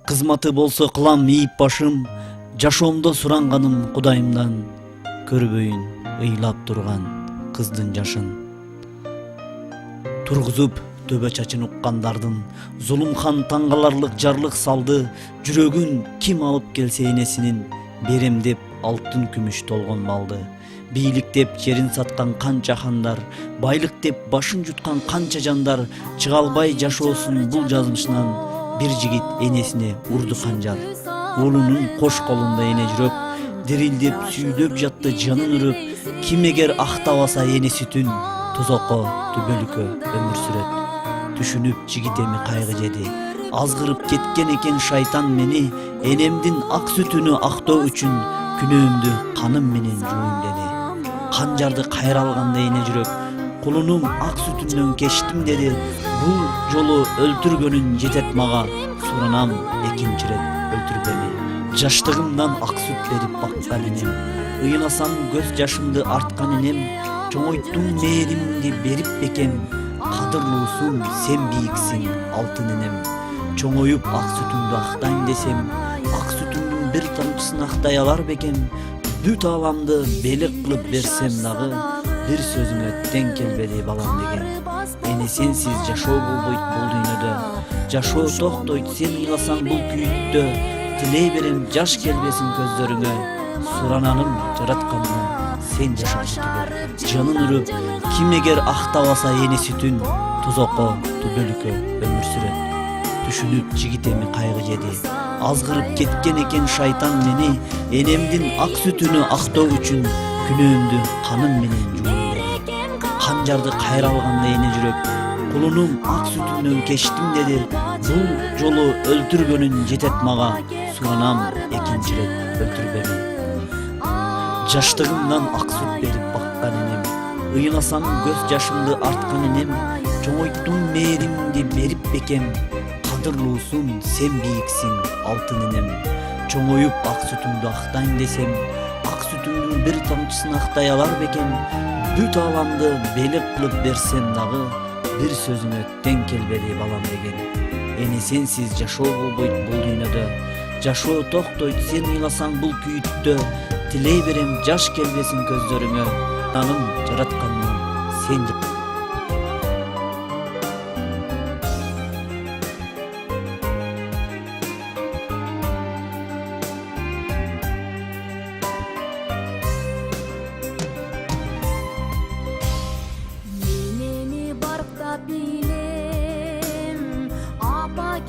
Кызматы болсо кылам ийип башым, жашоомдо суранганым Кудайымдан, көрбөйүн ыйлап турган кыздын жашын. Тургузуп төбө чачын уккандардын, зулумхан таңгаларлык жарлык салды, жүрөгүн ким алып келсе энесинин, берем деп алтын күмүш толгон малды. Бийлик деп жерин саткан канча хандар, байлык деп башын жуткан канча жандар, чыга албай жашоосун бул жазмышынан, бир жигит энесине урду канжар. Уулунун кош колунда эне жүрөк, дирилдеп сүйдөп жатты жанын үрүп, ким эгер актабаса эне сүтүн, тозокко түбөлүккө өмүр сүрөт. Түшүнүп жигит эми кайгы жеди, азгырып кеткен экен шайтан мени, энемдин ак сүтүнү актоо үчүн күнөөмдү каным менен жууйм деди. Канжарды кайра алганда эне жүрөк, кулунум ак сүтүндөн кечтим деди. Бул жолу өлтүргөнүн жетет мага, суранам экинчи ирет өлтүрбөмө. Жаштыгымдан ак сүт берип баккан энем, ыйласам көз жашымды арткан энем, чоңойттум мээримди берип бекем, кадырлуусуң сен бийиксиң алтын энем. Чоңоюп ак сүтүңдү актайм десем, ак сүтүңдүн бир тамчысын актай алар бекем, бүт ааламды белек кылып берсем дагы, бир сөзүңө тең келбеди балам деген. Эне сенсиз жашоо болбойт бул дүйнөдө, жашоо токтойт сен ыйласаң бул күйүттө, тилей берем жаш келбесин көздөрүңө, сурананым жараткандан сен жашап жанын үрүп, ким эгер актабаса эне сүтүн, тозокко түбөлүккө өмүр сүрөт. Түшүнүп жигит эми кайгы жеди, азгырып кеткен экен шайтан мени, энемдин ак сүтүнү актоо үчүн күнөөмдү каным менен жууйм деди. Канжарды кайра алганда эне жүрөк, кулунум ак сүтүндөн кечтим деди. Бул жолу өлтүргөнүн жетет мага, суранам экинчи ирет өлтүрбөмө. Жаштыгымдан ак сүт берип баккан энем, ыйласам көз жашымды арткан энем, чоңойттум мээримди берип бекем, кадырлуусуң сен бийиксиң алтын энем. Чоңоюп ак сүтүңдү актайм десем, ак сүтүңдүн бир тамчысын актай алар бекем, бүт ааламды белек кылып берсем дагы, бир сөзүңө тең келбеди балам деген. Эне сенсиз жашоо болбойт бул дүйнөдө, жашоо токтойт сен ыйласаң бул күйүттө, тилей берем жаш келбесин көздөрүңө, таным жараткандан сен Bilem, apa